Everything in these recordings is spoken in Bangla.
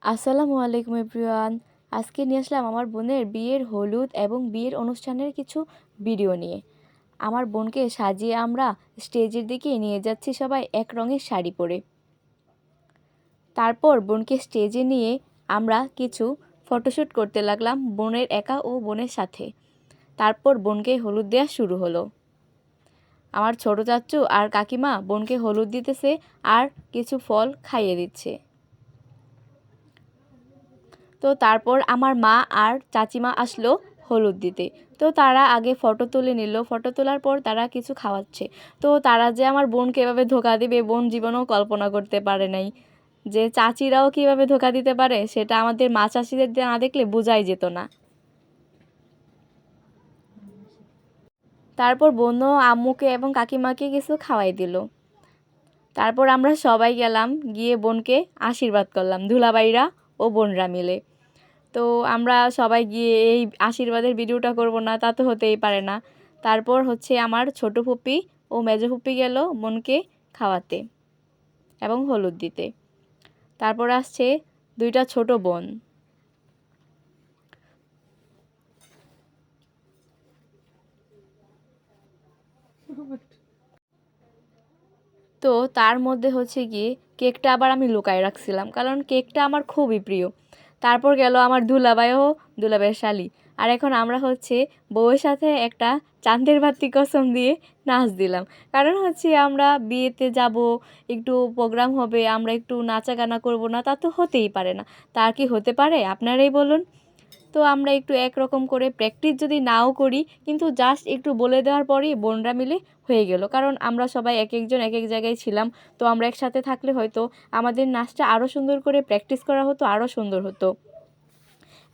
আসসালামু আলাইকুম এভরিওয়ান। আজকে নিয়ে আসলাম আমার বোনের বিয়ের হলুদ এবং বিয়ের অনুষ্ঠানের কিছু ভিডিও নিয়ে। আমার বোনকে সাজিয়ে আমরা স্টেজের দিকে নিয়ে যাচ্ছি সবাই এক রঙের শাড়ি পরে। তারপর বোনকে স্টেজে নিয়ে আমরা কিছু ফটোশ্যুট করতে লাগলাম বোনের একা ও বোনের সাথে। তারপর বোনকে হলুদ দেওয়া শুরু হলো। আমার ছোট চাচু আর কাকিমা বোনকে হলুদ দিতেছে আর কিছু ফল খাইয়ে দিচ্ছে। তো তারপর আমার মা আর চাচিমা আসলো হলুদ দিতে। তো তারা আগে ফটো তুলে নিল, ফটো তোলার পর তারা কিছু খাওয়াচ্ছে। তো তারা যে আমার বোনকে এভাবে ধোকা দিবে বোন জীবনেও কল্পনা করতে পারে নাই। যে চাচিরাও কীভাবে ধোকা দিতে পারে সেটা আমাদের মা চাচিদের না দেখলে বোঝাই যেত না। তারপর বোনও আম্মুকে এবং কাকিমাকে কিছু খাওয়াই দিল। তারপর আমরা সবাই গেলাম, গিয়ে বোনকে আশীর্বাদ করলাম দুলাভাইরা ও বোনরা মিলে। তো আমরা সবাই গিয়ে এই আশীর্বাদের ভিডিওটা করব না, তা তো হতেই পারে না। তারপর হচ্ছে আমার ছোট ফুপি ও মেজো ফুপি গেল বোনকে খাওয়াতে এবং হলুদ দিতে। তারপর আসছে দুইটা ছোট বোন। তো তার মধ্যে হচ্ছে গিয়ে কেকটা আবার আমি লুকায় রাখছিলাম, কারণ কেকটা আমার খুবই প্রিয়। তারপর গেল আমার দুলাভাই ও দুলাভাইয়ের শালি। আর এখন আমরা হচ্ছে বউয়ের সাথে একটা চাঁদের বাতি কসম দিয়ে নাচ দিলাম। কারণ হচ্ছে আমরা বিয়েতে যাব, একটু প্রোগ্রাম হবে, আমরা একটু নাচা গানা করবো না, তা তো হতেই পারে না। তা কি হতে পারে আপনারাই বলুন। তো আমরা একটু একরকম করে প্র্যাকটিস যদি নাও করি, কিন্তু জাস্ট একটু বলে দেওয়ার পরেই বোনরা মিলে হয়ে গেল। কারণ আমরা সবাই এক একজন এক এক জায়গায় ছিলাম। তো আমরা একসাথে থাকলে হয়তো আমাদের নাচটা আরও সুন্দর করে প্র্যাকটিস করা হতো, আরও সুন্দর হতো।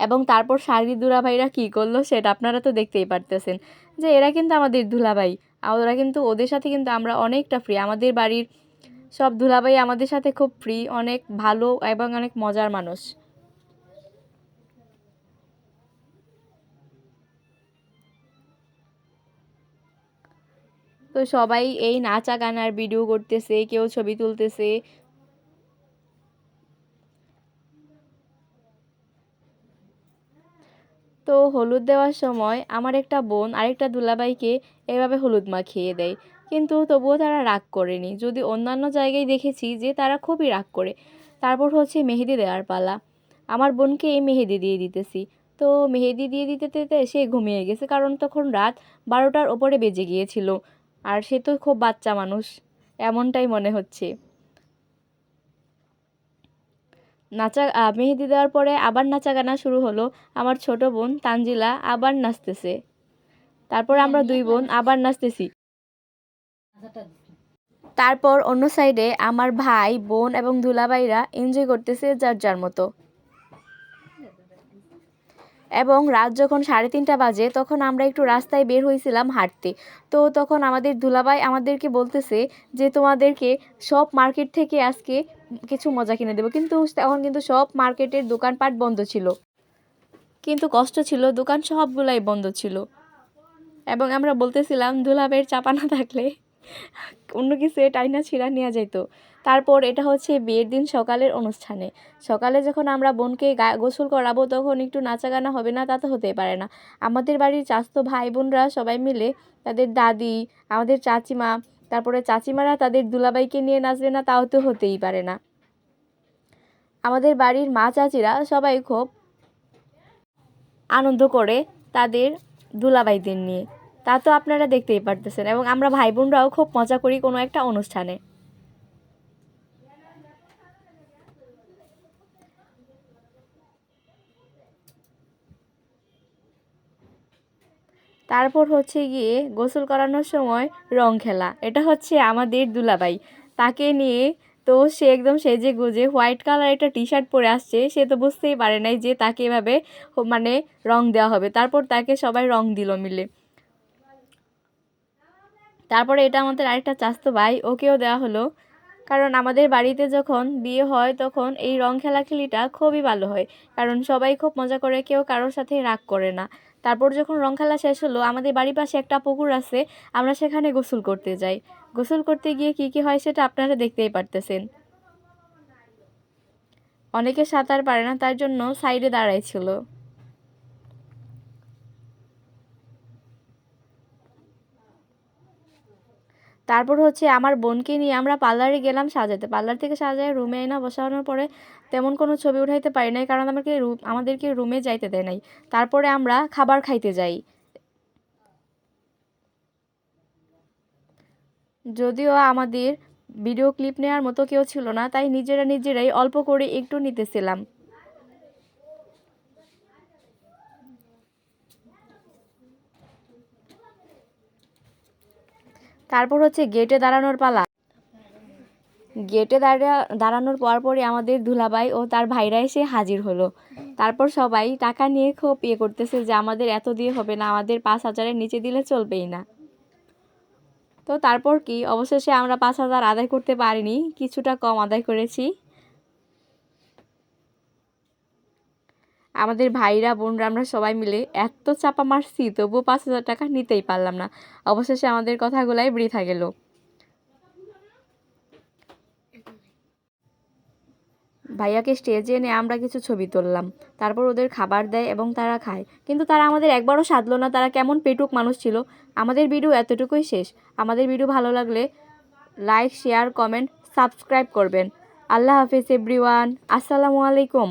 এবং তারপর শাড়ি দুলাভাইরা কী করলো সেটা আপনারা তো দেখতেই পারতেছেন, যে এরা কিন্তু আমাদের দুলাভাই। ওরা কিন্তু, ওদের সাথে কিন্তু আমরা অনেকটা ফ্রি। আমাদের বাড়ির সব দুলাভাই আমাদের সাথে খুব ফ্রি, অনেক ভালো এবং অনেক মজার মানুষ। তো সবাই এই নাচা গানার ভিডিও করতেছে, কেউ ছবি তুলতেছে। তো হলুদ দেওয়ার সময় আমার একটা বোন আরেকটা দুলাভাইকে এভাবে হলুদ মাখিয়ে দেয়, কিন্তু তবুও তারা রাগ করেনি। যদি অন্যান্য জায়গায় দেখেছি যে তারা খুবই রাগ করে। তারপর হচ্ছে মেহেদি দেওয়ার পালা। আমার বোনকে এই মেহেদি দিয়ে দিতেছি। তো মেহেদি দিয়ে দিতে দিতে সে ঘুমিয়ে গেছে, কারণ তখন রাত 12টার ওপরে বেজে গিয়েছিল। আর সে তো খুব বাচ্চা মানুষ, এমনটাই মনে হচ্ছে। মেহেদি দেওয়ার পরে আবার নাচা গানা শুরু হলো। আমার ছোট বোন তানজিলা আবার নাচতেছে। তারপর আমরা দুই বোন আবার নাচতেছি। তারপর অন্য সাইডে আমার ভাই বোন এবং দুলাভাইরা এনজয় করতেছে যার যার মতো। এবং রাত যখন 3:30 বাজে তখন আমরা একটু রাস্তায় বের হয়েছিলাম হাঁটতে। তো তখন আমাদের দুলাভাই আমাদেরকে বলতেছে যে তোমাদেরকে সব মার্কেট থেকে আজকে কিছু মজা কিনে দেবো, কিন্তু তখন কিন্তু সব মার্কেটের দোকানপাট বন্ধ ছিল। কিন্তু কষ্ট ছিল, দোকান সবগুলাই বন্ধ ছিল। এবং আমরা বলতেছিলাম দুলাভাইয়ের চাপা না থাকলে অন্য কিছু টাইনা ছিঁড়া নেওয়া যেত। তারপর এটা হচ্ছে বিয়ের দিন সকালের অনুষ্ঠানে। সকালে যখন আমরা বোনকে গোসল করাবো তখন একটু নাচা গানা হবে না, তা তো হতেই পারে না। আমাদের বাড়ির চাচাতো ভাই বোনরা সবাই মিলে, তাদের দাদি, আমাদের চাচিমা, তারপরে চাচিমারা তাদের দুলাভাইকে নিয়ে নাচবে না, তাও তো হতেই পারে না। আমাদের বাড়ির মা চাচিরা সবাই খুব আনন্দ করে তাদের দুলাভাইদের নিয়ে, তা তো আপনারা দেখতেই পারতেছেন। এবং আমরা ভাই বোনরাও খুব মজা করি কোনো একটা অনুষ্ঠানে। তারপর হচ্ছে গিয়ে গোসল করানোর সময় রং খেলা। এটা হচ্ছে আমাদের দুলাভাই, তাকে নিয়ে। তো সে একদম সেজে গুজে হোয়াইট কালার একটা টি শার্ট পরে আসছে, সে তো বুঝতেই পারে নাই যে তাকে এভাবে মানে রং দেওয়া হবে। তারপর তাকে সবাই রং দিল মিলে। তারপরে এটা আমাদের আরেকটা চাচাতো ভাই, ওকেও দেওয়া হলো। কারণ আমাদের বাড়িতে যখন বিয়ে হয় তখন এই রং খেলাখেলিটা খুবই ভালো হয়, কারণ সবাই খুব মজা করে, কেউ কারোর সাথে রাগ করে না। তারপর যখন রং খেলা শেষ হলো, আমাদের বাড়ির পাশে একটা পুকুর আছে, আমরা সেখানে গোসল করতে যাই। গোসল করতে গিয়ে কী কী হয় সেটা আপনারা দেখতেই পারতেছেন। অনেকে সাঁতার পারে না, তার জন্য সাইডে দাঁড়াইছিল। তারপর হচ্ছে আমার বোনকে নিয়ে আমরা পার্লারে গেলাম সাজাতে। পার্লার থেকে সাজায় রুমে এনে বসানোর পরে তেমন কোনো ছবি উঠাইতে পারি নাই, কারণ আমাদেরকে রুমে যাইতে দেয় নাই। তারপরে আমরা খাবার খাইতে যাই। যদিও আমাদের ভিডিও ক্লিপ নেওয়ার মতো কেউ ছিল না, তাই নিজেরাই অল্প করে একটু নিতেছিলাম। তারপর হচ্ছে গেটে দাঁড়ানোর পালা। গেটে দাঁড়ানোর পরপরই আমাদের দুলাভাই ও তার ভাইরা এসে হাজির হলো। তারপর সবাই টাকা নিয়ে খুব করতেছে যে আমাদের এত দিয়ে হবে না, আমাদের 5,000-এর নিচে দিলে চলবেই না। তো তারপর কি অবশেষে আমরা 5,000 আদায় করতে পারিনি, কিছুটা কম আদায় করেছি। আমাদের ভাইরা বোনরা আমরা সবাই মিলে এত চাপা মারছি, তবুও 5,000 টাকা নিতেই পারলাম না। অবশেষে আমাদের কথাগুলাই বৃথা গেল। ভাইয়াকে স্টেজে এনে আমরা কিছু ছবি তুললাম। তারপর ওদের খাবার দেয় এবং তারা খায়, কিন্তু তারা আমাদের একবারও সাধলো না। তারা কেমন পেটুক মানুষ ছিল। আমাদের ভিডিও এতটুকুই শেষ। আমাদের ভিডিও ভালো লাগলে লাইক, শেয়ার, কমেন্ট, সাবস্ক্রাইব করবেন। আল্লাহ হাফেজ এভরিওয়ান। আসসালামু আলাইকুম।